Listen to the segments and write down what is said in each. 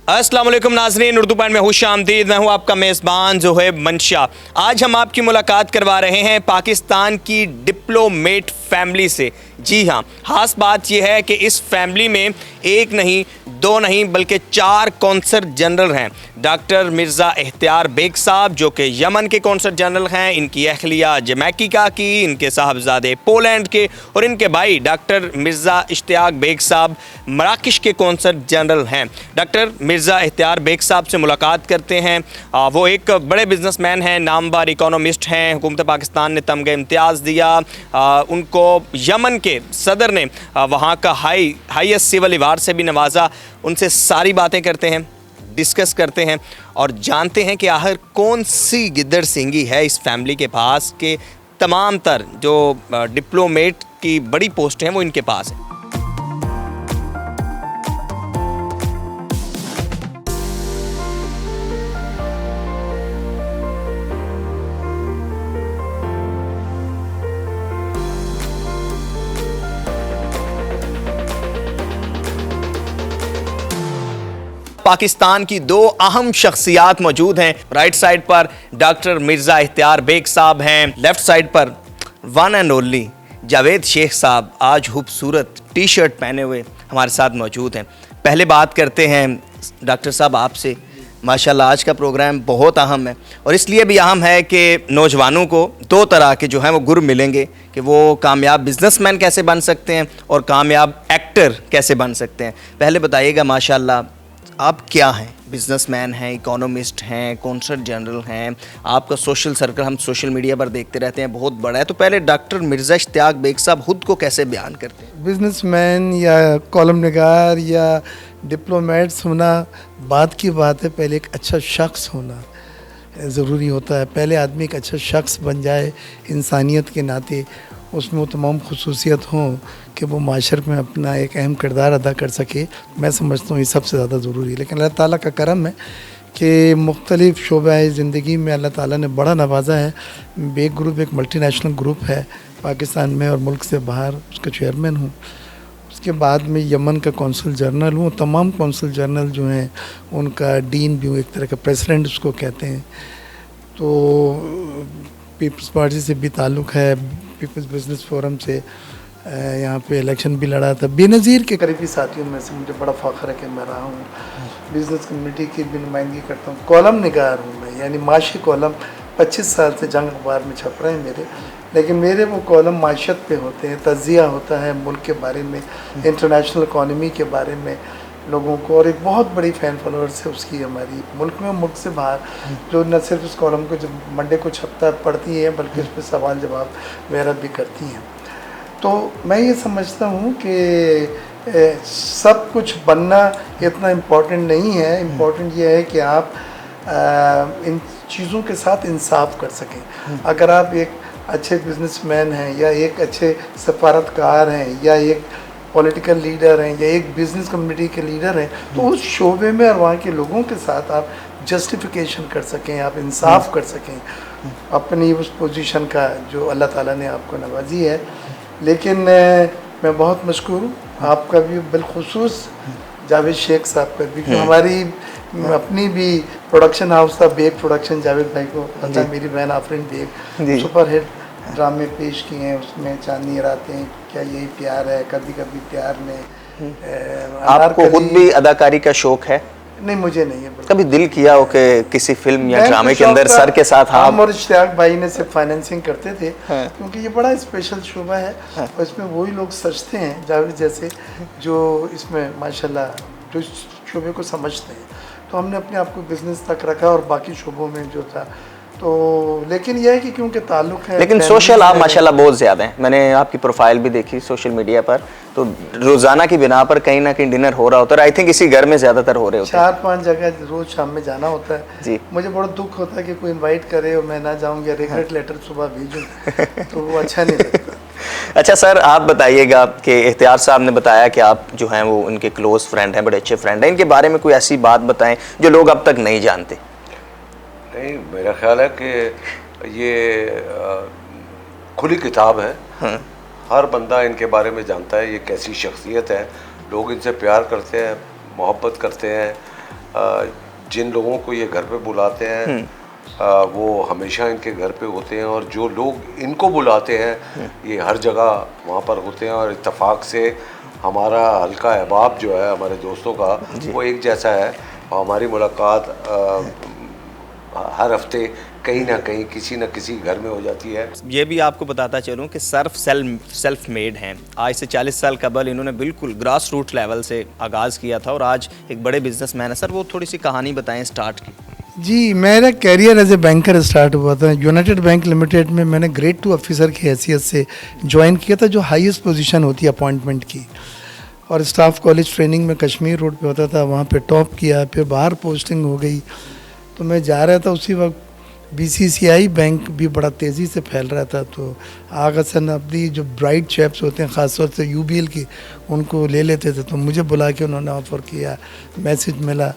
अस्सलाम वालेकुम नाज़रीन, उर्दू पॉइंट में खुश आमदीद। मैं हूँ आपका मेज़बान ज़ोहैब मंशा। आज हम आपकी मुलाकात करवा रहे हैं पाकिस्तान की डिप्लोमेट फैमिली से। जी हाँ, ख़ास बात यह है कि इस फैमिली में एक नहीं, दो नहीं, बल्कि 4 कौंसल जनरल हैं। डॉक्टर मिर्ज़ा इख्तियार बेग साहब जो कि यमन के कौंसल जनरल हैं, इनकी अहलिया जमैका की, इनके साहबजादे पोलैंड के, और इनके भाई डॉक्टर मिर्ज़ा इश्तियाक बेग साहब मराकश के कौंसल जनरल हैं। डॉक्टर मिर्ज़ा इख्तियार बेग साहब से मुलाकात करते हैं। वो एक बड़े बिजनेसमैन हैं, नामवर इकोनॉमिस्ट हैं। हुकूमत पाकिस्तान ने तमगा इम्तियाज़ दिया। उनको यमन के सदर ने वहाँ का हाईएस्ट सिविल अवार्ड से भी नवाजा। उनसे सारी बातें करते हैं, डिस्कस करते हैं और जानते हैं कि आखिर कौन सी गिद्दड़ सिंगी है इस फैमिली के पास के तमाम तर जो डिप्लोमेट की बड़ी पोस्ट हैं वो इनके पास है। पाकिस्तान की 2 अहम शख्सियात मौजूद हैं। राइट साइड पर डॉक्टर मिर्ज़ा इख्तियार बेग साहब हैं, लेफ़्ट साइड पर one and only Javed Sheikh sahab आज खूबसूरत टी शर्ट पहने हुए हमारे साथ मौजूद हैं। पहले बात करते हैं डॉक्टर साहब आपसे। माशाल्लाह आज का प्रोग्राम बहुत अहम है और इसलिए भी अहम है कि नौजवानों को 2 तरह के जो हैं वो गुर मिलेंगे कि वो कामयाब बिजनेसमैन कैसे बन सकते हैं और कामयाब एक्टर कैसे बन सकते हैं। पहले बताइएगा, माशाल्लाह आप क्या हैं? बिजनेसमैन हैं, इकोनॉमिस्ट हैं, कौंसल जनरल हैं, आपका सोशल सर्कल हम सोशल मीडिया पर देखते रहते हैं बहुत बड़ा है। तो पहले डॉक्टर मिर्ज़ा इश्तियाक बेग साहब खुद को कैसे बयान करते हैं? बिजनेसमैन या कॉलम निगार या डिप्लोमेट्स होना बात की बात है, पहले एक अच्छा शख्स होना ज़रूरी होता है। पहले आदमी एक अच्छा शख्स बन जाए, इंसानियत के नाते उसमें वो तमाम खुसूसियत हों कि वो माशरे में अपना एक अहम किरदार अदा कर सके। मैं समझता हूँ ये सबसे ज़्यादा ज़रूरी है। लेकिन अल्लाह ताला का करम है कि मुख्तलिफ़ शोबे ज़िंदगी में अल्लाह ताला ने बड़ा नवाजा है। बेग ग्रुप एक मल्टीनेशनल ग्रुप है पाकिस्तान में और मुल्क से बाहर, उसका चेयरमैन हूँ। उसके बाद में यमन का कौंसल जनरल हूँ। तमाम कौंसल जनरल जो हैं उनका डीन भी हूँ, एक तरह का प्रेसिडेंट उसको कहते हैं। तो पीपल्स पार्टी से भी ताल्लुक़ है, पीपल्स बिजनेस फोरम से यहाँ पे इलेक्शन भी लड़ा था। बेनज़ीर के करीबी साथियों में से मुझे बड़ा फ़ख्र है कि मैं रहा हूँ। बिज़नेस कम्युनिटी की भी नुमाइंदगी करता हूँ। कॉलम निगार हूँ मैं, यानी माशी कॉलम 25 साल से जंग अखबार में छप रहे हैं मेरे, लेकिन मेरे वो कॉलम माशियत पे होते हैं, तज़िया होता है मुल्क के बारे में, इंटरनेशनल इकॉनमी के बारे में लोगों को। और एक बहुत बड़ी फ़ैन फॉलोअर्स है उसकी हमारी मुल्क में, मुल्क से बाहर, जो न सिर्फ इस कॉलम को जब मंडे को छपता पढ़ती हैं बल्कि उस पर सवाल जवाब वगैरह भी करती हैं। तो मैं ये समझता हूँ कि सब कुछ बनना इतना इम्पोर्टेंट नहीं है। इम्पोर्टेंट ये है कि आप इन चीज़ों के साथ इंसाफ कर सकें। अगर आप एक अच्छे बिजनेसमैन हैं या एक अच्छे सफारतकार हैं या एक पॉलिटिकल लीडर हैं या एक बिज़नेस कम्युनिटी के लीडर हैं, तो उस शोबे में और वहाँ के लोगों के साथ आप जस्टिफिकेशन कर सकें, आप इंसाफ कर सकें अपनी उस पोजीशन का जो अल्लाह ताला ने आपको नवाजी है। लेकिन मैं बहुत मशकूर हूँ आपका भी, बिलखुसूस जावेद शेख साहब का भी, क्योंकि हमारी अपनी भी प्रोडक्शन हाउस था बेग प्रोडक्शन। जावेद भाई को पता है, मेरी बहन आफरीन बेग सुपर हिट ड्रामे पेश किए हैं, उसमें चांदनी रातें, क्या यही प्यार है, कभी कभी प्यार में। आपको खुद भी अदाकारी का शौक है? नहीं, मुझे नहीं है। कभी दिल किया हो कि किसी फिल्म या ड्रामे के अंदर सर के साथ हम और इश्तियाक भाई ने सिर्फ फाइनेंसिंग करते थे, क्योंकि ये बड़ा स्पेशल शोबा है और इसमें वही लोग सजते हैं जावेद जैसे जो इसमें माशाल्लाह जो इस शोबे को समझते हैं। तो हमने अपने आप को बिजनेस तक रखा और बाकी शोबों में जो था तो, लेकिन यह है कि क्योंकि ताल्लुक है, लेकिन सोशल आप माशाल्लाह बहुत ज़्यादा हैं। मैंने आपकी प्रोफाइल भी देखी सोशल मीडिया पर, तो रोज़ाना की बिना पर कहीं ना कहीं डिनर हो रहा होता है। आई थिंक इसी घर में ज़्यादातर हो रहे होते हैं। 4-5 जगह रोज़ शाम में जाना होता है जी। मुझे बड़ा दुख होता है कि कोई इनवाइट करे और मैं ना जाऊँ या रिग्रेट लेटर सुबह भेजूँ तो वो अच्छा नहीं लगता। अच्छा सर, आप बताइएगा कि इख्तियार साहब ने बताया कि आप जो हैं वो उनके क्लोज़ फ्रेंड हैं, बड़े अच्छे फ्रेंड हैं। इनके बारे में कोई ऐसी बात बताएं जो लोग अब तक नहीं जानते। नहीं, मेरा ख्याल है कि ये खुली किताब है। हर बंदा इनके बारे में जानता है ये कैसी शख्सियत है। लोग इनसे प्यार करते हैं, मोहब्बत करते हैं, जिन लोगों को ये घर पे बुलाते हैं वो हमेशा इनके घर पे होते हैं, और जो लोग इनको बुलाते हैं ये हर जगह वहाँ पर होते हैं। और इत्तेफाक से हमारा हल्का अहबाब जो है हमारे दोस्तों का वो एक जैसा है, और हमारी मुलाकात हर हफ्ते कहीं ना कहीं किसी न किसी घर में हो जाती है। ये भी आपको बताता चलूँ कि सेल्फ मेड हैं। आज से 40 साल कबल इन्होंने बिल्कुल ग्रास रूट लेवल से आगाज़ किया था और आज एक बड़े बिजनेसमैन है। सर वो थोड़ी सी कहानी बताएं स्टार्ट की। जी, मेरा career as a banker start हुआ था यूनाइटेड बैंक लिमिटेड में। मैंने ग्रेड 2 ऑफिसर की हैसियत से ज्वाइन किया था, जो हाईएस्ट पोजीशन होती है अपॉइंटमेंट की, और स्टाफ कॉलेज ट्रेनिंग में कश्मीर रोड पे होता था, वहाँ पे टॉप किया। फिर बाहर पोस्टिंग हो गई तो मैं जा रहा था, उसी वक्त बीसीसीआई बैंक भी बड़ा तेज़ी से फैल रहा था। तो आगा सन अपनी जो ब्राइट चैप्स होते हैं ख़ासतौर से यूबीएल की, उनको ले लेते थे। तो मुझे बुला के उन्होंने ऑफ़र किया, मैसेज मिला,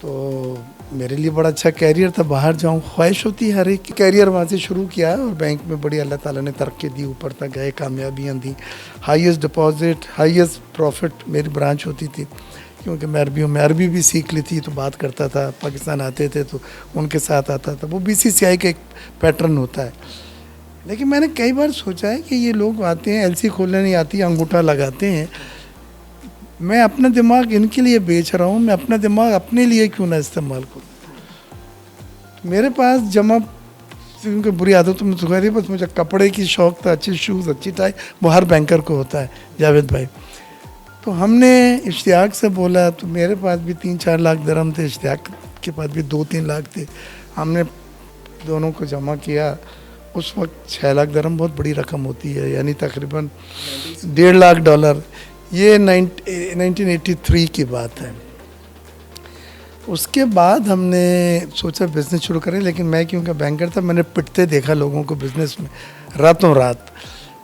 तो मेरे लिए बड़ा अच्छा कैरियर था। बाहर जाऊं, ख्वाहिश होती है हर एक की। कैरियर वहाँ से शुरू किया और बैंक में बड़ी अल्लाह ताला ने तरक्की दी, ऊपर तक गए, कामयाबियाँ दी। हाईएस्ट डिपॉजिट, हाईएस्ट प्रॉफिट मेरी ब्रांच होती थी, क्योंकि मैं अरबी भी सीख ली थी, तो बात करता था। पाकिस्तान आते थे तो उनके साथ आता था। वो बीसीसीआई का एक पैटर्न होता है। लेकिन मैंने कई बार सोचा है कि ये लोग आते हैं, एलसी खोलने नहीं आती, अंगूठा लगाते हैं। मैं अपना दिमाग इनके लिए बेच रहा हूँ, मैं अपना दिमाग अपने लिए क्यों ना इस्तेमाल करूँ। तो मेरे पास जमा, क्योंकि बुरी आदतों में सुखा रही, बस मुझे कपड़े की शौक़ था, अच्छे शूज़, अच्छी टाई, वो हर बैंकर को होता है जावेद भाई। तो हमने इश्तियाक से बोला, तो मेरे पास भी 3-4 लाख दिरहम थे, इश्तियाक के पास भी 2-3 लाख थे। हमने दोनों को जमा किया। उस वक्त 6 लाख दिरहम बहुत बड़ी रकम होती है, यानी तकरीबन $1.5 लाख। ये 1983 की बात है। उसके बाद हमने सोचा बिज़नेस शुरू करें, लेकिन मैं क्योंकि बैंकर था, मैंने पिटते देखा लोगों को बिज़नेस में रातों रात।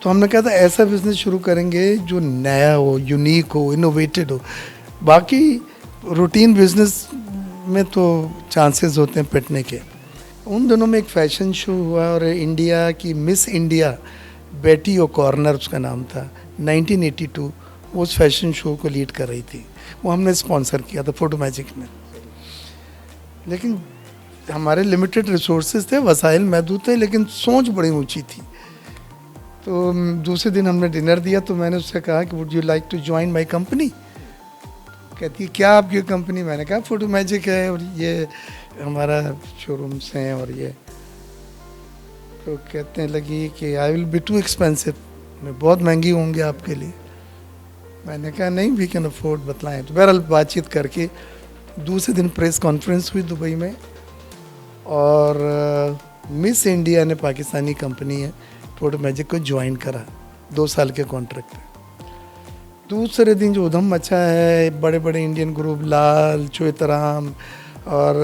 तो हमने कहा था ऐसा बिज़नेस शुरू करेंगे जो नया हो, यूनिक हो, इनोवेटेड हो। बाकी रूटीन बिज़नेस में तो चांसेस होते हैं पिटने के। उन दिनों में एक फ़ैशन शो हुआ और इंडिया की मिस इंडिया बेटी ओकॉर्नर उसका नाम था, 1982 वो उस फैशन शो को लीड कर रही थी। वो हमने स्पॉन्सर किया था फोटो मैजिक में। लेकिन हमारे लिमिटेड रिसोर्सेज थे, वसाइल महदूद थे, लेकिन सोच बड़ी ऊंची थी। तो दूसरे दिन हमने डिनर दिया, तो मैंने उससे कहा कि would you like to join my company. कहती है क्या आपकी कंपनी? मैंने कहा फोटो मैजिक है और ये हमारा शोरूम्स हैं और ये। तो कहते लगी कि I will be too expensive, मैं बहुत महंगी होंगे आपके लिए। मैंने कहा नहीं, वी कैन अफोर्ड, बतलाएं। तो बहरहाल बातचीत करके दूसरे दिन प्रेस कॉन्फ्रेंस हुई दुबई में, और मिस इंडिया ने, पाकिस्तानी कंपनी है, फोटो मैजिक को ज्वाइन करा 2 साल के कॉन्ट्रैक्ट पे। दूसरे दिन जो उधम मचा है, बड़े बड़े इंडियन ग्रुप, लाल, चोएतराम और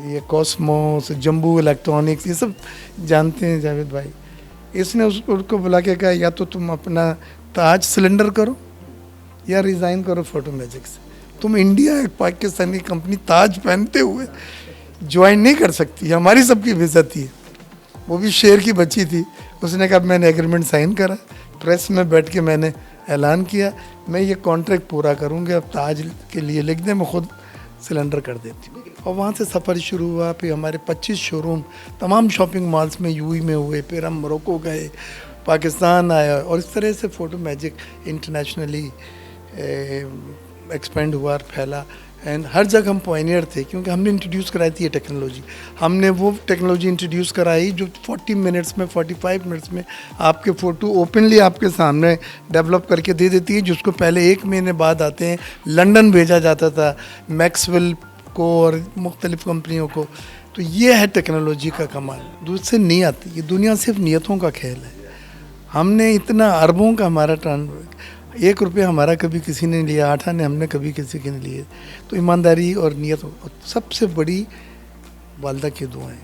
ये कॉस्मोस, जम्बू इलेक्ट्रॉनिक्स, ये सब जानते हैं जावेद भाई। इसने उसको बुला के कहा या तो तुम अपना ताज सिलेंडर करो या रिज़ाइन करो फोटो मैजिक से। तुम इंडिया एक पाकिस्तानी कंपनी ताज पहनते हुए ज्वाइन नहीं कर सकती, हमारी सबकी बेइज्जती है। वो भी शेर की बच्ची थी। उसने कहा मैंने एग्रीमेंट साइन करा, प्रेस में बैठ के मैंने ऐलान किया मैं ये कॉन्ट्रैक्ट पूरा करूँगी, अब ताज के लिए लिख दें, मैं खुद सिलेंडर कर देती हूँ। और वहाँ से सफ़र शुरू हुआ। फिर हमारे 25 शोरूम तमाम शॉपिंग मॉल्स में यूएई में हुए, फिर हम मोरक्को गए, पाकिस्तान आया, और इस तरह से फ़ोटो मैजिक इंटरनेशनली एक्सपेंड हुआ और फैला। एंड हर जगह हम पॉइनियर थे, क्योंकि हमने इंट्रोड्यूस कराई थी ये टेक्नोलॉजी। हमने वो टेक्नोलॉजी इंट्रोड्यूस कराई जो 40 मिनट्स में, 45 मिनट्स में आपके फ़ोटो ओपनली आपके सामने डेवलप करके दे देती है, जिसको पहले 1 महीने बाद आते हैं लंदन भेजा जाता था मैक्सवेल को और मुख्तलिफ़ कंपनियों को। तो ये है टेक्नोलॉजी का कमाल। दूसरे नीयत, ये दुनिया सिर्फ नीयतों का खेल है। हमने इतना अरबों का हमारा 1 रुपया हमारा कभी किसी ने लिया, 8 आने हमने कभी किसी के नहीं लिए। तो ईमानदारी और नीयत, और सबसे बड़ी वालदा की दुआएं,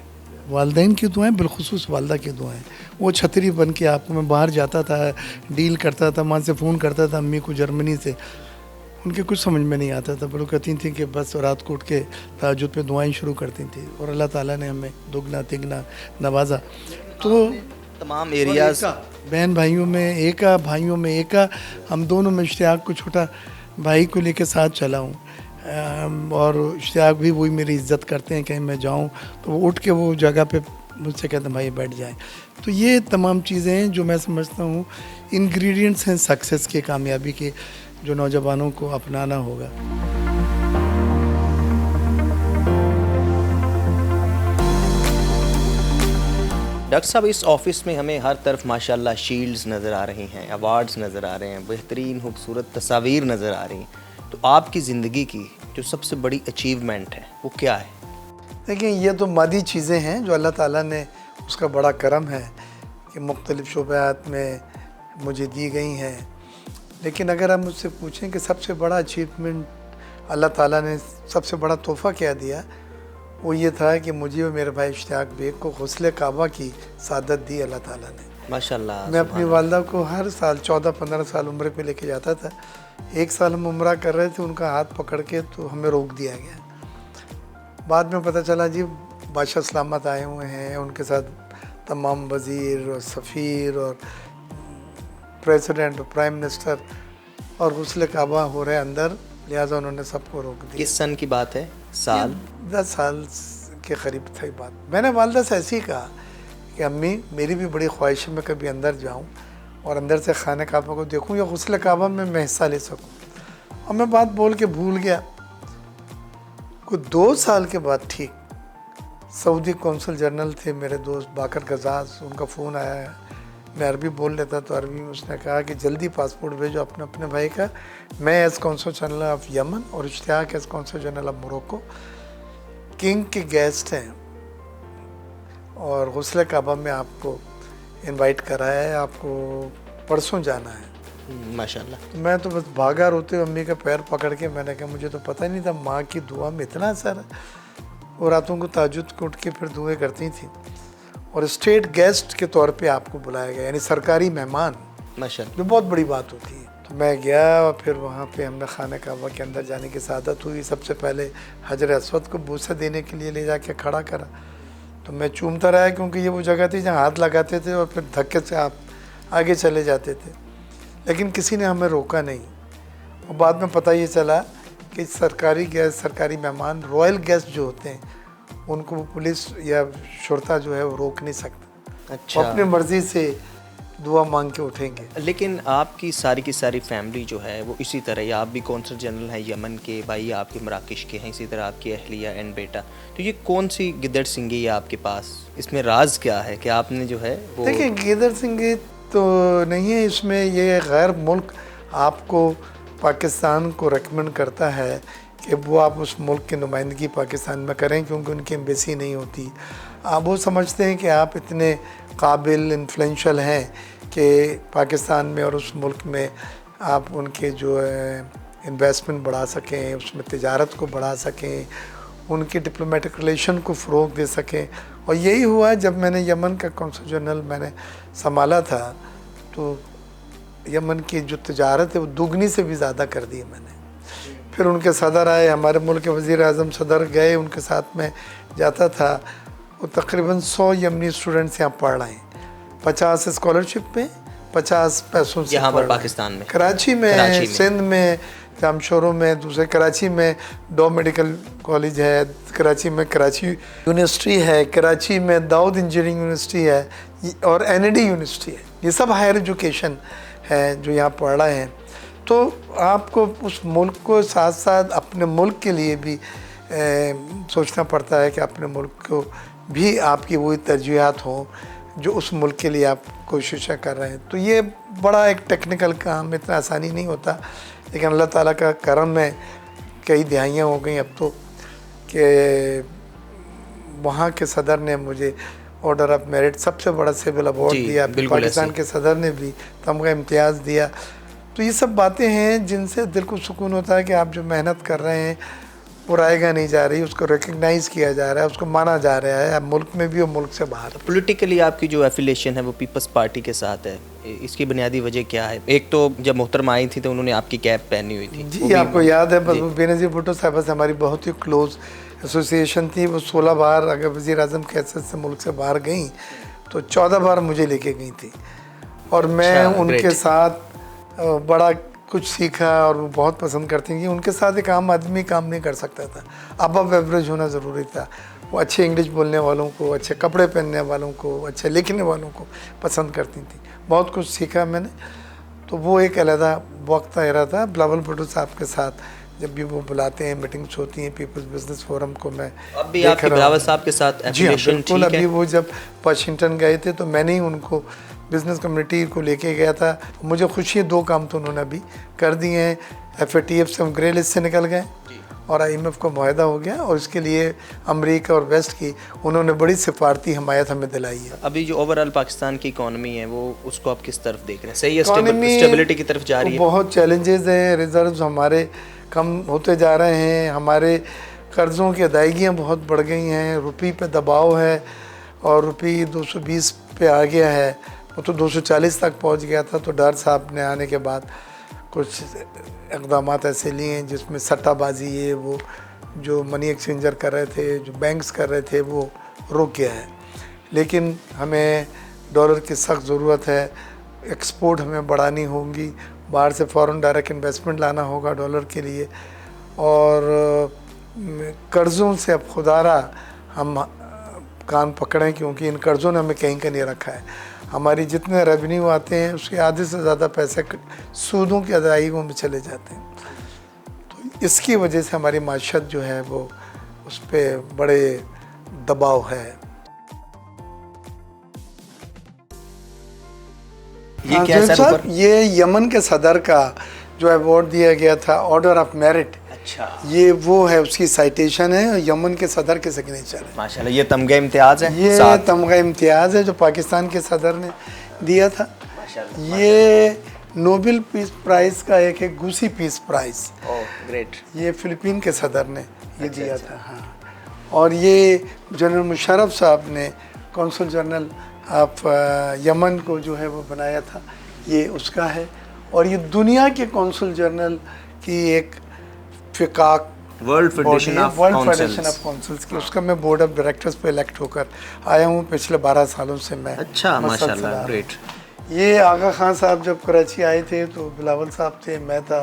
वालदैन की दुआएं, बिलखुसूस वालदा की दुआएं। वो छतरी बन के आपको, मैं बाहर जाता था, डील करता था, वहाँ से फ़ोन करता था अम्मी को जर्मनी से, उनके कुछ समझ में नहीं आता था, पर वो कहती थी कि बस रात को उठ के तहज्जुद पे दुआएं शुरू करती थी, और अल्लाह ताला ने हमें दुगना तिगना नवाजा। तो तमाम एरियाज़, बहन भाइयों में एका, भाइयों में एका। हम दोनों में इश्तियाक को, छोटा भाई को लेकर साथ चला हूँ। और इश्तियाक भी वही मेरी इज़्ज़त करते हैं, कहीं मैं जाऊं तो वो उठ के वो जगह पे मुझसे कहते हैं भाई बैठ जाएं। तो ये तमाम चीज़ें हैं जो मैं समझता हूँ इंग्रेडिएंट्स हैं सक्सेस के, कामयाबी के, जो नौजवानों को अपनाना होगा। डॉक्टर साहब, इस ऑफिस में हमें हर तरफ माशाल्लाह शील्ड्स नज़र आ रही हैं, अवार्ड्स नज़र आ रहे हैं, बेहतरीन खूबसूरत तस्वीर नज़र आ रही हैं। तो आपकी ज़िंदगी की जो सबसे बड़ी अचीवमेंट है वो क्या है? देखिए, ये तो मादी चीज़ें हैं जो अल्लाह ताला ने, उसका बड़ा करम है कि मुख्तलिफ़ शोबात में मुझे दी गई हैं। लेकिन अगर आप मुझसे पूछें कि सबसे बड़ा अचीवमेंट अल्लाह ताला ने सबसे बड़ा तोहफ़ा क्या दिया, वो ये था कि मुझे और मेरे भाई इश्तियाक बेग को गुस्ल काबा की सादत दी अल्लाह ताला ने। माशाल्लाह। मैं अपनी वालदा को हर साल 14-15 साल उम्रे पे लेके जाता था। एक साल हम उम्रा कर रहे थे, उनका हाथ पकड़ के तो हमें रोक दिया गया। बाद में पता चला जी बादशाह सलामत आए हुए हैं, उनके साथ तमाम वज़ीर और सफ़ीर और प्रेसिडेंट और प्राइम मिनिस्टर, और गुस्ल काबा हो रहे अंदर, लिहाजा उन्होंने सबको रोक दिया। किस सन की बात है? साल 10 साल के करीब था ये बात। मैंने वालदा से ऐसे ही कहा कि अम्मी, मेरी भी बड़ी ख्वाहिश है मैं कभी अंदर जाऊं और अंदर से खाने काबा को देखूं या गुस्ल काबा में मैं हिस्सा ले सकूं। और मैं बात बोल के भूल गया। कुछ 2 साल के बाद ठीक सऊदी कौंसल जनरल थे मेरे दोस्त बाकर गजाज, उनका फ़ोन आया। मैं अरबी बोल लेता तो अरबी में उसने कहा कि जल्दी पासपोर्ट भेजो अपने अपने भाई का, मैं as consul general of Yemen और Ishtiaq as consul general of Morocco king के गेस्ट हैं और गुस्ल काबा में आपको इनवाइट करा है, आपको परसों जाना है। माशाल्लाह। मैं तो बस भागा रोते हुए अम्मी का पैर पकड़ के। मैंने कहा मुझे तो पता ही नहीं था माँ की दुआ में इतना असर है। वो रातों को ताजुद को उठ के फिर दुआएं करती थी और स्टेट गेस्ट के तौर पे आपको बुलाया गया, यानी सरकारी मेहमान, माशाल्लाह, जो बहुत बड़ी बात होती है। तो मैं गया और फिर वहाँ पे हमने खाने काबा के अंदर जाने की सादत हुई। सबसे पहले हजर अस्वद को बूसा देने के लिए ले जाके खड़ा करा, तो मैं चूमता रहा क्योंकि ये वो जगह थी जहाँ हाथ लगाते थे और फिर धक्के से आप आगे चले जाते थे, लेकिन किसी ने हमें रोका नहीं। और बाद में पता ये चला कि सरकारी गेस्ट, सरकारी मेहमान, रॉयल गेस्ट जो होते हैं, उनको पुलिस या शुरता जो है वो रोक नहीं सकता। अच्छा। अपनी मर्ज़ी से दुआ मांग के उठेंगे। लेकिन आपकी सारी की सारी फैमिली जो है वो इसी तरह, या आप भी कौंसल जनरल हैं यमन के, भाई आपके मराकश के हैं, इसी तरह आपकी अहलिया एंड बेटा, तो ये कौन सी गिद्दड़ सिंगी है आपके पास? इसमें राज क्या है कि आपने जो है वो? देखिए, गिद्दड़ सिंगी तो नहीं है इसमें। ये गैर मुल्क आपको पाकिस्तान को रेकमेंड करता है कि वो आप उस मुल्क की नुमाइंदगी पाकिस्तान में करें, क्योंकि उनकी एम्बेसी नहीं होती। आप वो समझते हैं कि आप इतने काबिल, इन्फ्लुएंशियल हैं कि पाकिस्तान में और उस मुल्क में आप उनके जो है इन्वेस्टमेंट बढ़ा सकें, उसमें तिजारत को बढ़ा सकें, उनके डिप्लोमेटिक रिलेशन को फ़रोग दे सकें। और यही हुआ जब मैंने यमन का कौंसल जनरल मैंने संभाला था, तो यमन की जो तिजारत है वो दुगनी से भी ज़्यादा कर दी मैंने। फिर उनके सदर आए, हमारे मुल्क के वज़ीर आज़म सदर गए, उनके साथ में जाता था। वो तकरीबन 100 यमनी स्टूडेंट्स यहाँ पढ़ रहे हैं, 50 स्कॉलरशिप पे, 50 पैसों से यहाँ पर पाकिस्तान में, कराची में, सिंध में, जामशोरों में, दूसरे कराची में 2 मेडिकल कॉलेज है, कराची में कराची यूनिवर्सिटी है, कराची में दाऊद इंजीनियरिंग यूनिवर्सिटी है और NAD यूनिवर्सिटी है। ये सब हायर एजुकेशन है जो यहाँ पढ़ रहे हैं। तो आपको उस मुल्क को साथ साथ अपने मुल्क के लिए भी सोचना पड़ता है कि अपने मुल्क को भी आपकी वही तरजीहात हों जो उस मुल्क के लिए आप कोशिशें कर रहे हैं। तो ये बड़ा एक टेक्निकल काम, इतना आसानी नहीं होता, लेकिन अल्लाह ताला का करम है। कई दिहाइयाँ हो गई अब तो कि वहाँ के सदर ने मुझे ऑर्डर ऑफ मेरिट, सबसे बड़ा सिविल अवार्ड दिया, पाकिस्तान के सदर ने भी तमगा इम्तियाज़ दिया। तो ये सब बातें हैं जिनसे दिल को सुकून होता है कि आप जो मेहनत कर रहे हैं वो रायगा नहीं जा रही, उसको रिकग्नाइज़ किया जा रहा है, उसको माना जा रहा है, मुल्क में भी और मुल्क से बाहर। पॉलिटिकली आपकी जो एफिलिएशन है वो पीपल्स पार्टी के साथ है, इसकी बुनियादी वजह क्या है? एक तो जब मोहतरमा आई थी तो उन्होंने आपकी कैप पहनी हुई थी। जी, आपको याद है, बस बेनज़ीर भुट्टो साहब से हमारी बहुत ही क्लोज एसोसिएशन थी। वो 16 बार अगर वज़ीर आज़म की हैसियत से मुल्क से बाहर गई तो 14 बार मुझे लेके गई थी और मैं उनके साथ बड़ा कुछ सीखा और वो बहुत पसंद करते हैं कि उनके साथ एक आम आदमी काम नहीं कर सकता था, अबव एवरेज होना ज़रूरी था। वो अच्छे इंग्लिश बोलने वालों को, अच्छे कपड़े पहनने वालों को, अच्छे लिखने वालों को पसंद करती थी। बहुत कुछ सीखा मैंने। तो वो एक अलग वक्त आ रहा था बिलावल भुट्टो साहब के साथ, जब भी वो बुलाते हैं, मीटिंग्स होती हैं पीपल्स बिजनेस फोरम को मैं अब भी आपके बिलावल साहब के साथ जी हाँ, एफिलिएशन बिल्कुल। ठीक है? अभी वो जब वाशिंगटन गए थे तो मैंने ही उनको बिज़नेस कम्युनिटी को लेके गया था। मुझे खुशी है 2 काम तो उन्होंने अभी कर दिए हैं। FATF से हम ग्रे लिस्ट से निकल गए और IMF को मुआहदा हो गया, और इसके लिए अमेरिका और वेस्ट की उन्होंने बड़ी सिफारती हमायत हमें दिलाई है। अभी जो ओवरऑल पाकिस्तान की इकोनॉमी है वो उसको आप किस तरफ देख रहे हैं? सही है, इकोनॉमी स्टेबिलिटी की तरफ जा रही है? बहुत चैलेंजेस हैं, रिजर्व्स हमारे कम होते जा रहे हैं, हमारे कर्ज़ों की अदायगियाँ बहुत बढ़ गई हैं, रुपये पे दबाव है और रुपये 220 पे आ गया है। वो तो 240 तक पहुंच गया था। तो डर साहब ने आने के बाद कुछ इक़दाम ऐसे लिए हैं जिसमें सट्टाबाजी है, वो जो मनी एक्सचेंजर कर रहे थे, जो बैंक्स कर रहे थे, वो रुक गया है। लेकिन हमें डॉलर की सख्त ज़रूरत है, एक्सपोर्ट हमें बढ़ानी होगी, बाहर से फ़ॉरेन डायरेक्ट इन्वेस्टमेंट लाना होगा डॉलर के लिए, और कर्ज़ों से अब खुदारा हम कान पकड़ें, क्योंकि इन कर्ज़ों ने हमें कहीं का नहीं रखा है। हमारी जितने रेवेन्यू आते हैं उसके आधे से ज़्यादा पैसे सूदों की अदायगियों में चले जाते हैं। तो इसकी वजह से हमारी माशत जो है वो उस पर बड़े दबाव है। ये क्या है सर? ये यमन के सदर का जो अवार्ड दिया गया था, ऑर्डर ऑफ मेरिट, अच्छा, ये वो है, उसकी साइटेशन है, यमन के सदर के सिग्नेचर है। माशाल्लाह। ये तमगा इम्तियाज़ है? ये तमगा इम्तियाज़ है जो पाकिस्तान के सदर ने दिया था। ये नोबेल पीस प्राइज़ का एक गुसी पीस प्राइज़, ग्रेट, ये फिलिपीन के सदर ने ये दिया था। हाँ, और ये जनरल मुशर्रफ साहब ने कौंसल जनरल ऑफ यमन को जो है वो बनाया था, ये उसका है। और ये दुनिया के कौंसल जनरल की एक फिकाक वर्ल्ड फेडरेशन ऑफ काउंसिल्स की, उसका मैं बोर्ड ऑफ डायरेक्टर्स पे इलेक्ट होकर आया हूँ पिछले 12 सालों से मैं। अच्छा, माशाल्लाह, ग्रेट। ये आगा खान साहब जब कराची आए थे तो बिलावल साहब थे, मैं था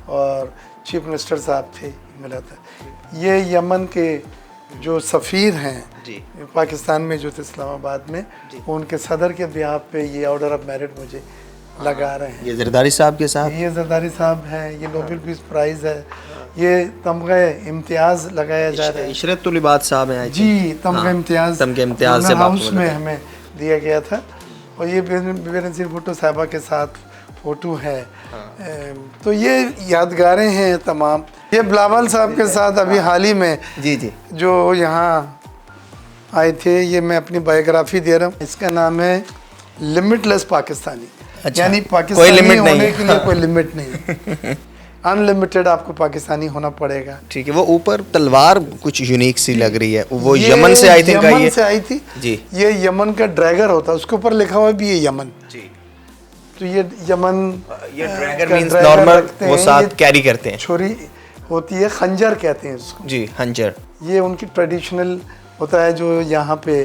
और चीफ मिनिस्टर साहब थे, मिला था। ये यमन के जो सफ़ीर हैं पाकिस्तान में जो थे इस्लामाबाद में, उनके सदर के बिहाफ पे ये ऑर्डर ऑफ मेरिट मुझे लगा रहे हैं। ये जरदारी साहब के साथ, ये जरदारी साहब हैं, ये नोबेल पीस प्राइज़ है, ये तमगा इम्तियाज़ लगाया जा रहा है। इशरत लिबास साहब हैं जी, तमगा इम्तियाज़ से हाउस में हमें दिया गया था। और ये बेनज़ीर भुट्टो साहबा के साथ फ़ोटो है। तो ये यादगारें हैं तमाम। ये बिलावल साहब के साथ अभी हाल ही में जी जो यहाँ आए थे, ये मैं अपनी बायोग्राफी दे रहा हूँ। इसका नाम है लिमिटलेस पाकिस्तानी। अच्छा, यानी पाकिस्तानी कोई लिमिट होने नहीं के लिए कोई लिमिट नहीं, अनलिमिटेड आपको पाकिस्तानी होना पड़ेगा। ठीक है। वो ऊपर तलवार कुछ यूनिक सी लग रही है, वो यमन से आई थिंक यमन से आई थी जी। ये यमन का ड्रैगर होता है, उसके ऊपर लिखा हुआ भी ये यमन जी। तो ये यमन, ये ड्रैगर मींस नॉर्मल वो साथ कैरी करते हैं, छुरी होती है, खंजर कहते हैं उसको जी, खंजर। ये उनकी ट्रेडिशनल होता है जो यहाँ पे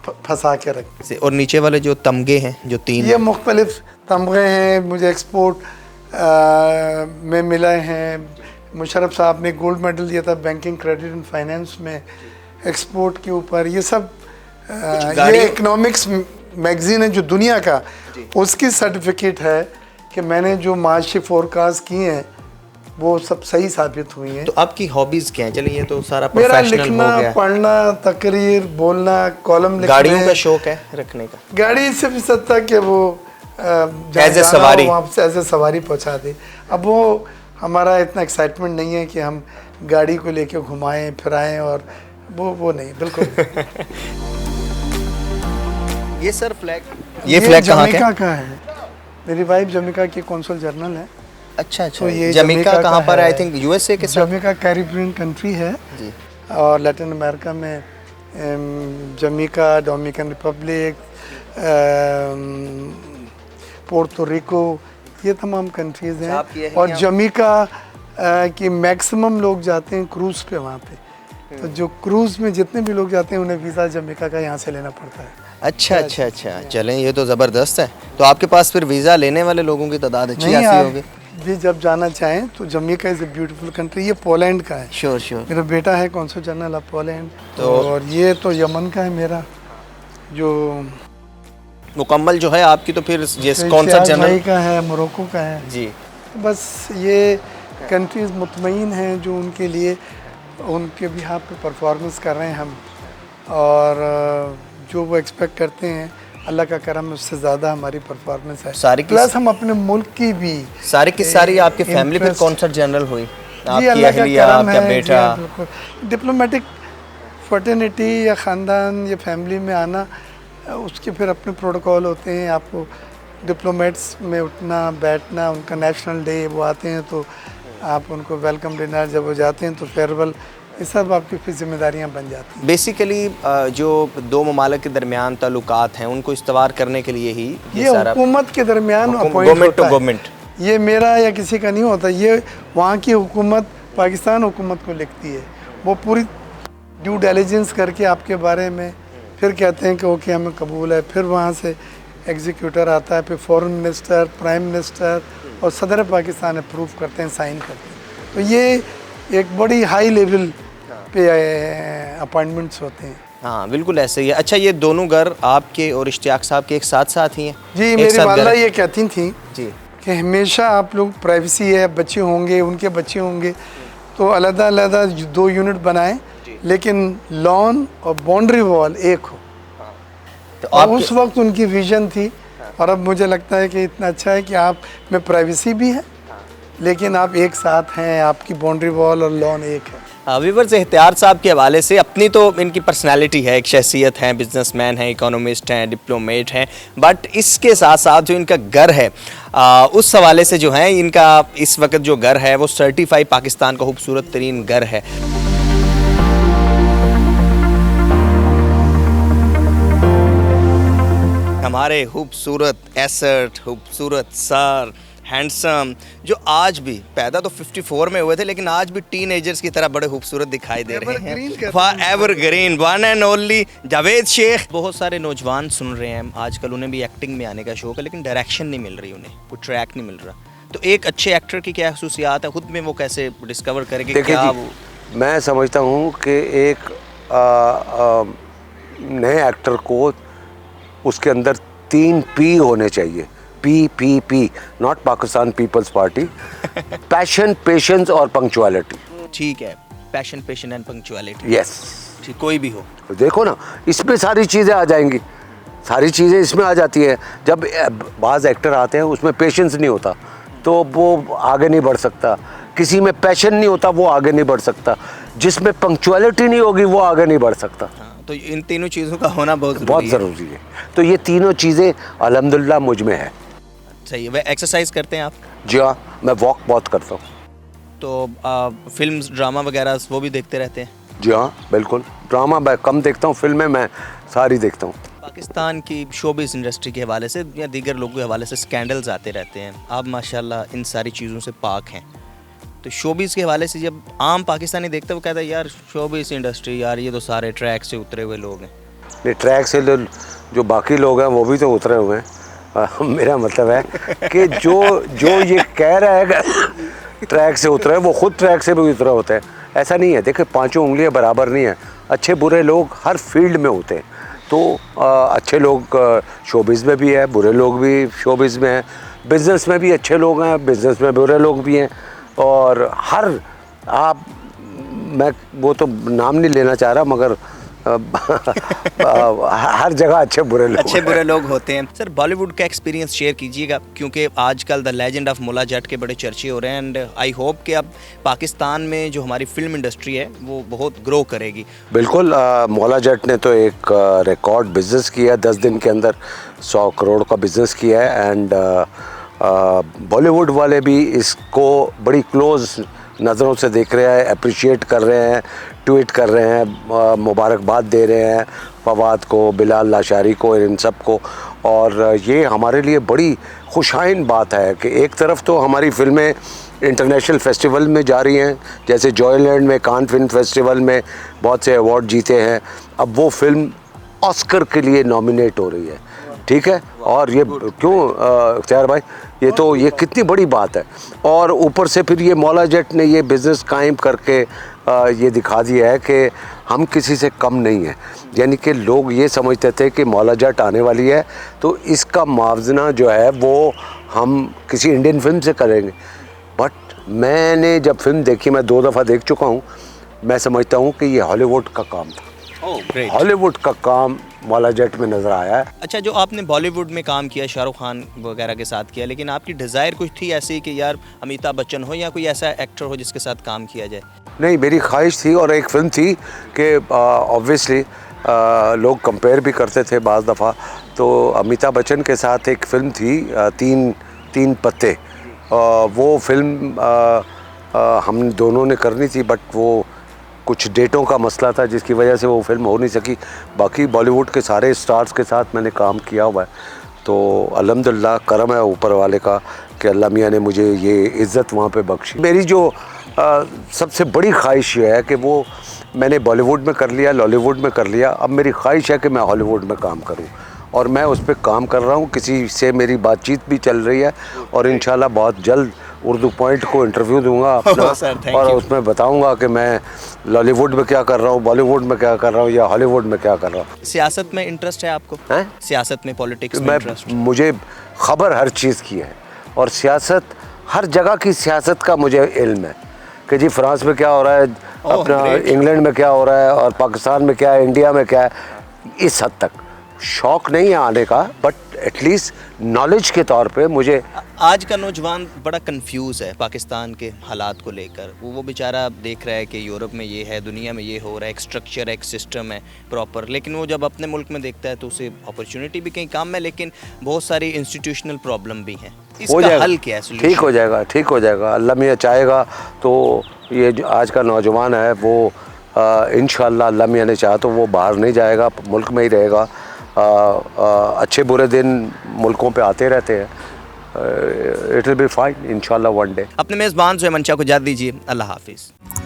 फंसा के रखते। और नीचे वाले जो तमगे हैं, जो 3 ये मुख्तलिफ तमगे हैं, मुझे एक्सपोर्ट में मिला हैं। मुशर्रफ साहब ने गोल्ड मेडल दिया था बैंकिंग, क्रेडिट एंड फाइनेंस में, एक्सपोर्ट के ऊपर। ये सब ये इकोनॉमिक्स मैगजीन है जो दुनिया का, उसकी सर्टिफिकेट है कि मैंने जो माशी फोरकास्ट किए हैं वो सब सही साबित हुई हैं। तो आपकी हॉबीज़ क्या हैं? चलिए, ये तो सारा मेरा प्रोफेशनल लिखना, हो गया। पढ़ना, तकरीर, बोलना, कॉलम लिखना। गाड़ियों का शौक है रखने का? गाड़ी सिर्फ इस हद तक कि वो एज ए सवारी, वहाँ से एज ए सवारी पहुँचा दे। अब वो हमारा इतना एक्साइटमेंट नहीं है कि हम गाड़ी को लेके घुमाएं फिराएं, और वो नहीं, बिल्कुल। ये सर फ्लैग, ये फ्लैग कहाँ का है? मेरी वाइफ जमैका की कौंसल जनरल है। अच्छा, तो ये जमैका कहाँ पर? आई थिंक यूएसए के साथ। जमैका कैरिबियन कंट्री है जी, और लैटिन अमेरिका में Jamaica, Dominican Republic, Puerto Rico, ये तमाम कंट्रीज़ हैं। और जमैका की मैक्सिमम लोग जाते हैं क्रूज़ पे वहाँ पे। तो जो क्रूज़ में जितने भी लोग जाते हैं उन्हें वीज़ा जमैका का यहाँ से लेना पड़ता है। अच्छा, चलें, ये तो ज़बरदस्त है। तो आपके पास फिर वीज़ा लेने वाले लोगों की तादाद अच्छी खासी होगी? भी जब जाना चाहें तो Jamaica is a beautiful country. ये पोलैंड का है। Sure sure. मेरा बेटा है कौंसल जनरल ऑफ पोलैंड, तो और ये तो यमन का है मेरा, जो मुकम्मल जो है आपकी, तो फिर ये कौन सा भाई जनरल का है, मोरक्को का है जी। बस ये कंट्रीज़ मुतमईन हैं जो उनके लिए उनके बिहाफ पे परफॉर्मेंस कर रहे हैं हम, और जो वो एक्सपेक्ट करते हैं अल्लाह का करम उससे ज़्यादा हमारी परफॉर्मेंस है। सारी प्लस हम अपने मुल्क की भी सारी की सारी आपकी फैमिली पे कौन सा जनरल हुई? जी आपकी अल्लाह का अहलिया, करम आपका है। बेटा? जी बिल्कुल। डिप्लोमेटिक फर्टर्निटी या ख़ानदान या फैमिली में आना, उसके फिर अपने प्रोटोकॉल होते हैं। आपको डिप्लोमेट्स में उठना बैठना, उनका नेशनल डे वो आते हैं तो आप उनको वेलकम डिनर, जब वो जाते हैं तो फेयरवेल, ये सब आपकी फिर जिम्मेदारियाँ बन जाती हैं। बेसिकली जो दो ममालिक के दरमियान ताल्लुकात हैं उनको इस्तवार करने के लिए ही ये सारा हुकूमत के दरमियान अपॉइंट गवर्नमेंट टू होता है। गवर्नमेंट, ये मेरा या किसी का नहीं होता, ये वहाँ की हुकूमत पाकिस्तान हुकूमत को लिखती है। वो पूरी ड्यू डिलिजेंस करके आपके बारे में फिर कहते हैं कि ओके हमें कबूल है। फिर वहाँ से एग्जीक्यूटर आता है, फिर फॉरेन मिनिस्टर, प्राइम मिनिस्टर और सदर पाकिस्तान अप्रूव करते हैं, साइन करते हैं। तो ये एक बड़ी हाई लेवल पे अपॉइंटमेंट्स होते हैं। हाँ बिल्कुल ऐसे ही है। अच्छा, ये दोनों घर आपके और इश्तियाक साहब के एक साथ ही हैं? जी एक मेरी साथ वालदा घर? ये कहती थी जी कि हमेशा आप लोग प्राइवेसी है, बच्चे होंगे उनके बच्चे होंगे तो अलग-अलग 2 यूनिट बनाएं, लेकिन लॉन और बाउंड्री वॉल एक हो। तो और आप उस वक्त उनकी विजन थी, और अब मुझे लगता है कि इतना अच्छा है कि आप में प्राइवेसी भी है लेकिन आप एक साथ हैं, आपकी बाउंड्री वॉल और लॉन एक है। वीवर्स, एहतियार साहब के हवाले से अपनी तो इनकी पर्सनालिटी है, एक शख्सियत है, बिजनेसमैन है, इकोनॉमिस्ट हैं, डिप्लोमेट हैं, बट इसके साथ साथ जो इनका घर है उस हवाले से जो है इनका इस वक्त जो घर है वो सर्टिफाइड पाकिस्तान का खूबसूरत तरीन घर है। हमारे खूबसूरत एसेट, खूबसूरत सर, हैंडसम, जो आज भी पैदा तो 54 में हुए थे लेकिन आज भी टीनेजर्स की तरह बड़े खूबसूरत दिखाई दे रहे हैं। For ever green, one and only Javed Sheikh. बहुत सारे नौजवान सुन रहे हैं आजकल, उन्हें भी एक्टिंग में आने का शौक है लेकिन डायरेक्शन नहीं मिल रही, उन्हें वो ट्रैक नहीं मिल रहा। तो एक अच्छे एक्टर की क्या खसूसियात है, खुद में वो कैसे डिस्कवर करेंगे? क्या वो मैं समझता हूँ कि एक नए एक्टर को उसके अंदर 3 P होने चाहिए। P, not Pakistan Peoples Party. Passion, patience और पंक्चुअलिटी। ठीक है, passion, passion and punctuality. Yes, ठीक, कोई भी हो। देखो ना, इसमें सारी चीज़ें आ जाएंगी, सारी चीज़ें इसमें आ जाती हैं। जब बाज़ एक्टर आते हैं उसमें पेशेंस नहीं होता तो वो आगे नहीं बढ़ सकता, किसी में पैशन नहीं होता वो आगे नहीं बढ़ सकता, जिसमें पंक्चुअलिटी नहीं होगी वो आगे नहीं बढ़ सकता। तो इन तीनों चीज़ों का होना बहुत ज़रूरी है। तो ये तीनों चीज़ें अल्हम्दुलिल्लाह मुझ में है। सही है। वह एक्सरसाइज करते हैं आप? जी हाँ, मैं वॉक बहुत करता हूँ। तो फिल्म्स, ड्रामा वगैरह वो भी देखते रहते हैं? जी हाँ बिल्कुल, ड्रामा मैं कम देखता हूँ, फिल्में मैं सारी देखता हूँ। पाकिस्तान की शोबिज़ इंडस्ट्री के हवाले से या दीगर लोगों के हवाले से स्कैंडल्स आते रहते हैं, आप माशाल्लाह इन सारी चीज़ों से पाक हैं। तो शोबिज़ के हवाले से जब आम पाकिस्तानी देखता है वो कहता है यार शोबिज़ इंडस्ट्री, यार ये तो सारे ट्रैक से उतरे हुए लोग हैं। नहीं, ट्रैक से जो बाकी लोग हैं वो भी तो उतरे हुए हैं। मेरा मतलब है कि जो ये कह रहा है कि ट्रैक से उतरे, वो खुद ट्रैक से भी उतरे होते हैं। ऐसा नहीं है, देखिए पांचों उंगलियां बराबर नहीं है। अच्छे बुरे लोग हर फील्ड में होते हैं। तो अच्छे लोग शोबिज़ में भी है, बुरे लोग भी शोबिज़ में हैं, बिज़नेस में भी अच्छे लोग हैं, बिज़नेस में बुरे लोग भी हैं। और मैं वो तो नाम नहीं लेना चाह रहा, मगर हर जगह अच्छे बुरे लोग होते हैं। सर, बॉलीवुड का एक्सपीरियंस शेयर कीजिएगा, क्योंकि आजकल द लेजेंड ऑफ मुल्ला जट के बड़े चर्चे हो रहे हैं एंड आई होप कि अब पाकिस्तान में जो हमारी फिल्म इंडस्ट्री है वो बहुत ग्रो करेगी। बिल्कुल, मुल्ला जट ने तो एक रिकॉर्ड बिजनेस किया, 10 दिन के अंदर 100 करोड़ का बिजनेस किया है। एंड बॉलीवुड वाले भी इसको बड़ी क्लोज नज़रों से देख रहे हैं, अप्रिशिएट कर रहे हैं, ट्वीट कर रहे हैं, मुबारकबाद दे रहे हैं फवाद को, बिलाल लाशारी को, इन सब को। और ये हमारे लिए बड़ी खुशाइन बात है कि एक तरफ तो हमारी फिल्में इंटरनेशनल फेस्टिवल में जा रही हैं, जैसे जॉयलैंड में, कान फिल्म फेस्टिवल में बहुत से अवार्ड जीते हैं। अब वो फिल्म ऑस्कर के लिए नॉमिनेट हो रही है। ठीक है। और ये क्यों अख्तियार भाई, ये कितनी बड़ी बात है। और ऊपर से फिर ये मौला जट ने ये बिज़नेस कायम करके ये दिखा दिया है कि हम किसी से कम नहीं हैं। यानी कि लोग ये समझते थे कि मौला जट आने वाली है तो इसका मुआवजना जो है वो हम किसी इंडियन फिल्म से करेंगे। बट मैंने जब फिल्म देखी, मैं 2 दफ़ा देख चुका हूँ, मैं समझता हूँ कि ये हॉलीवुड का काम था। हॉलीवुड का काम मौला जट में नज़र आया है। अच्छा, जो आपने बॉलीवुड में काम किया, शाहरुख खान वगैरह के साथ किया, लेकिन आपकी डिज़ायर कुछ थी ऐसी कि यार अमिताभ बच्चन हो या कोई ऐसा एक्टर हो जिसके साथ काम किया जाए? नहीं, मेरी ख्वाहिश थी और एक फ़िल्म थी कि ऑब्वियसली लोग कंपेयर भी करते थे बाज़ दफ़ा, तो अमिताभ बच्चन के साथ एक फ़िल्म थी तीन पत्ते। वो फिल्म हम दोनों ने करनी थी, बट वो कुछ डेटों का मसला था जिसकी वजह से वो फिल्म हो नहीं सकी। बाकी बॉलीवुड के सारे स्टार्स के साथ मैंने काम किया हुआ है, तो अल्हम्दुलिल्लाह करम है ऊपर वाले का कि अल्लाह मियाँ ने मुझे ये इज़्ज़त वहाँ पे बख्शी। मेरी जो सबसे बड़ी ख्वाहिश ये है कि वो मैंने बॉलीवुड में कर लिया, लॉलीवुड में कर लिया, अब मेरी ख्वाहिश है कि मैं हॉलीवुड में काम करूँ और मैं उस पर काम कर रहा हूँ। किसी से मेरी बातचीत भी चल रही है और इंशाल्लाह बहुत जल्द उर्दू पॉइंट को इंटरव्यू दूंगा अपना और उसमें बताऊंगा कि मैं लॉलीवुड में क्या कर रहा हूँ, बॉलीवुड में क्या कर रहा हूँ या हॉलीवुड में क्या कर रहा हूँ। सियासत में इंटरेस्ट है आपको? हैं? सियासत में, पॉलिटिक्स में इंटरेस्ट? मुझे खबर हर चीज़ की है और सियासत, हर जगह की सियासत का मुझे इल्म है कि जी फ्रांस में क्या हो रहा है, अपना इंग्लैंड में क्या हो रहा है और पाकिस्तान में क्या है, इंडिया में क्या है। इस हद तक शौक़ नहीं है आने का, बट एटलीस्ट नॉलेज के तौर पे मुझे। आज का नौजवान बड़ा कंफ्यूज है पाकिस्तान के हालात को लेकर। वो बेचारा देख रहा है कि यूरोप में ये है, दुनिया में ये हो रहा है, एक स्ट्रक्चर, एक सिस्टम है प्रॉपर, लेकिन वो जब अपने मुल्क में देखता है तो उसे अपॉर्चुनिटी भी कहीं काम है, लेकिन बहुत सारी इंस्टीट्यूशनल प्रॉब्लम भी हैं। इसका हल क्या है? ठीक हो जाएगा, ठीक हो जाएगा। अल्लाह मियाँ चाहेगा तो ये जो आज का नौजवान है वो इंशाअल्लाह अल्लाह मियाँ ने चाहा तो वो बाहर नहीं जाएगा, मुल्क में ही रहेगा। अच्छे बुरे दिन मुल्कों पे आते रहते हैं। इट विल बी फाइन इंशाल्लाह वन डे। अपने मेज़बान जो है मंशा को इजाज़त दीजिए। अल्लाह हाफिज़।